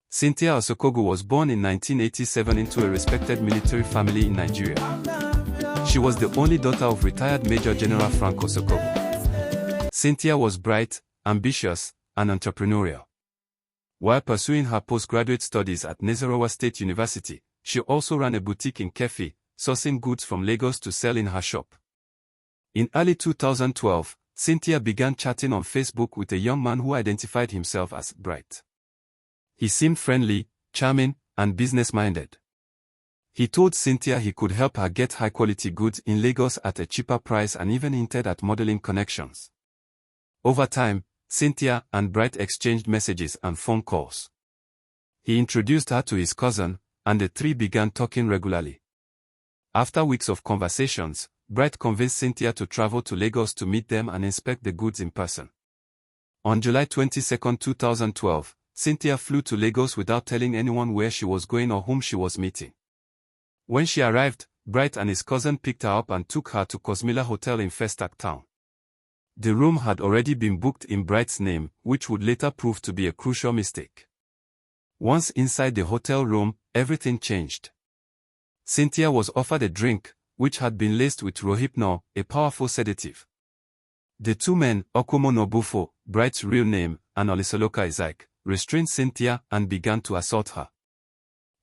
Cynthia Osokogu was born in 1987 into a respected military family in Nigeria. She was the only daughter of retired Major General Frank Osokogu. Cynthia was bright, ambitious, and entrepreneurial. While pursuing her postgraduate studies at Nasarawa State University, she also ran a boutique in Kefi, sourcing goods from Lagos to sell in her shop. In early 2012, Cynthia began chatting on Facebook with a young man who identified himself as Bright. He seemed friendly, charming, and business-minded. He told Cynthia he could help her get high-quality goods in Lagos at a cheaper price and even hinted at modeling connections. Over time, Cynthia and Bright exchanged messages and phone calls. He introduced her to his cousin, and the three began talking regularly. After weeks of conversations, Bright convinced Cynthia to travel to Lagos to meet them and inspect the goods in person. On July 22, 2012, Cynthia flew to Lagos without telling anyone where she was going or whom she was meeting. When she arrived, Bright and his cousin picked her up and took her to Cosmilla Hotel in Festac Town. The room had already been booked in Bright's name, which would later prove to be a crucial mistake. Once inside the hotel room, everything changed. Cynthia was offered a drink, which had been laced with Rohypnol, a powerful sedative. The two men, Okomo Nobufo, Bright's real name, and Olisoloka Isaac, restrained Cynthia and began to assault her.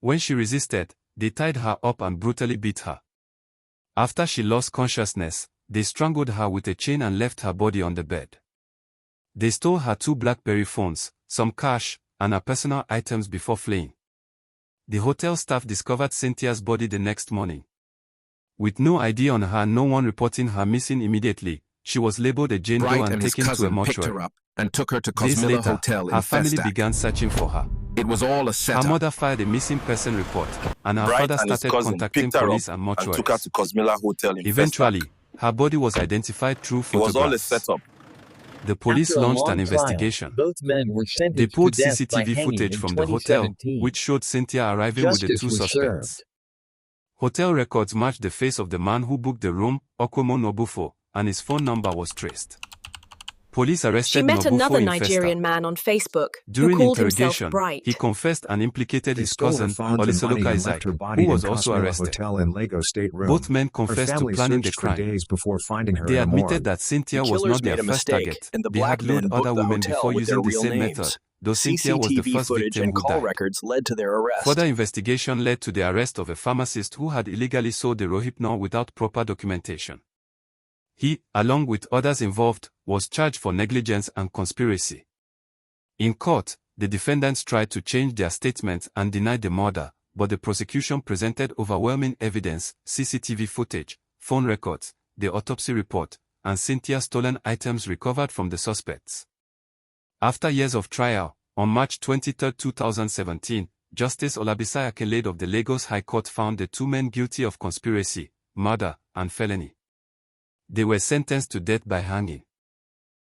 When she resisted, they tied her up and brutally beat her. After she lost consciousness, they strangled her with a chain and left her body on the bed. They stole her 2 BlackBerry phones, some cash, and her personal items before fleeing. The hotel staff discovered Cynthia's body the next morning. With no ID on her and no one reporting her missing immediately, she was labeled a Jane Doe and taken to a mortuary. And took her to Days Cosmilla later, Hotel in her family Festac. began searching for her. It was all a setup. Her mother filed a missing person report, and her Bright father and his started cousin contacting picked her police up and and took her mortuaries. to Cosmilla Hotel in Eventually, Festac. her body was identified through It was all a photographs. setup. The police After a launched long an investigation. trial, both men were They sentenced pulled to death by CCTV hanging footage in from the hotel, 2017. which showed Cynthia arriving with the Justice 2 was suspects. served. Hotel records matched the face of the man who booked the room, Okomo Nobufo, and his phone number was traced. Police arrested She met Nobufo another in Nigerian Festac. man on Facebook During who called himself interrogation, Bright. he confessed and implicated They his stole her cousin, phones and money Olisoloka and Isaac, left her body who in was also Cosmilla arrested. Hotel in Lagos State Room. Both men Her confessed to family planning the searched for crime. days before finding her They in a admitted morgue. that Cynthia The was killers not their made a first mistake, target. and the They black had lured men other booked the women hotel before with their using the real same names. method, though Cynthia was the CCTV first footage victim and who call died. records led to their arrest. Further investigation led to the arrest of a pharmacist who had illegally sold the Rohypnol without proper documentation. He, along with others involved, was charged for negligence and conspiracy. In court, the defendants tried to change their statements and denied the murder, but the prosecution presented overwhelming evidence, CCTV footage, phone records, the autopsy report, and Cynthia's stolen items recovered from the suspects. After years of trial, on March 23, 2017, Justice Olabisi Akinlade of the Lagos High Court found the 2 men guilty of conspiracy, murder, and felony. They were sentenced to death by hanging.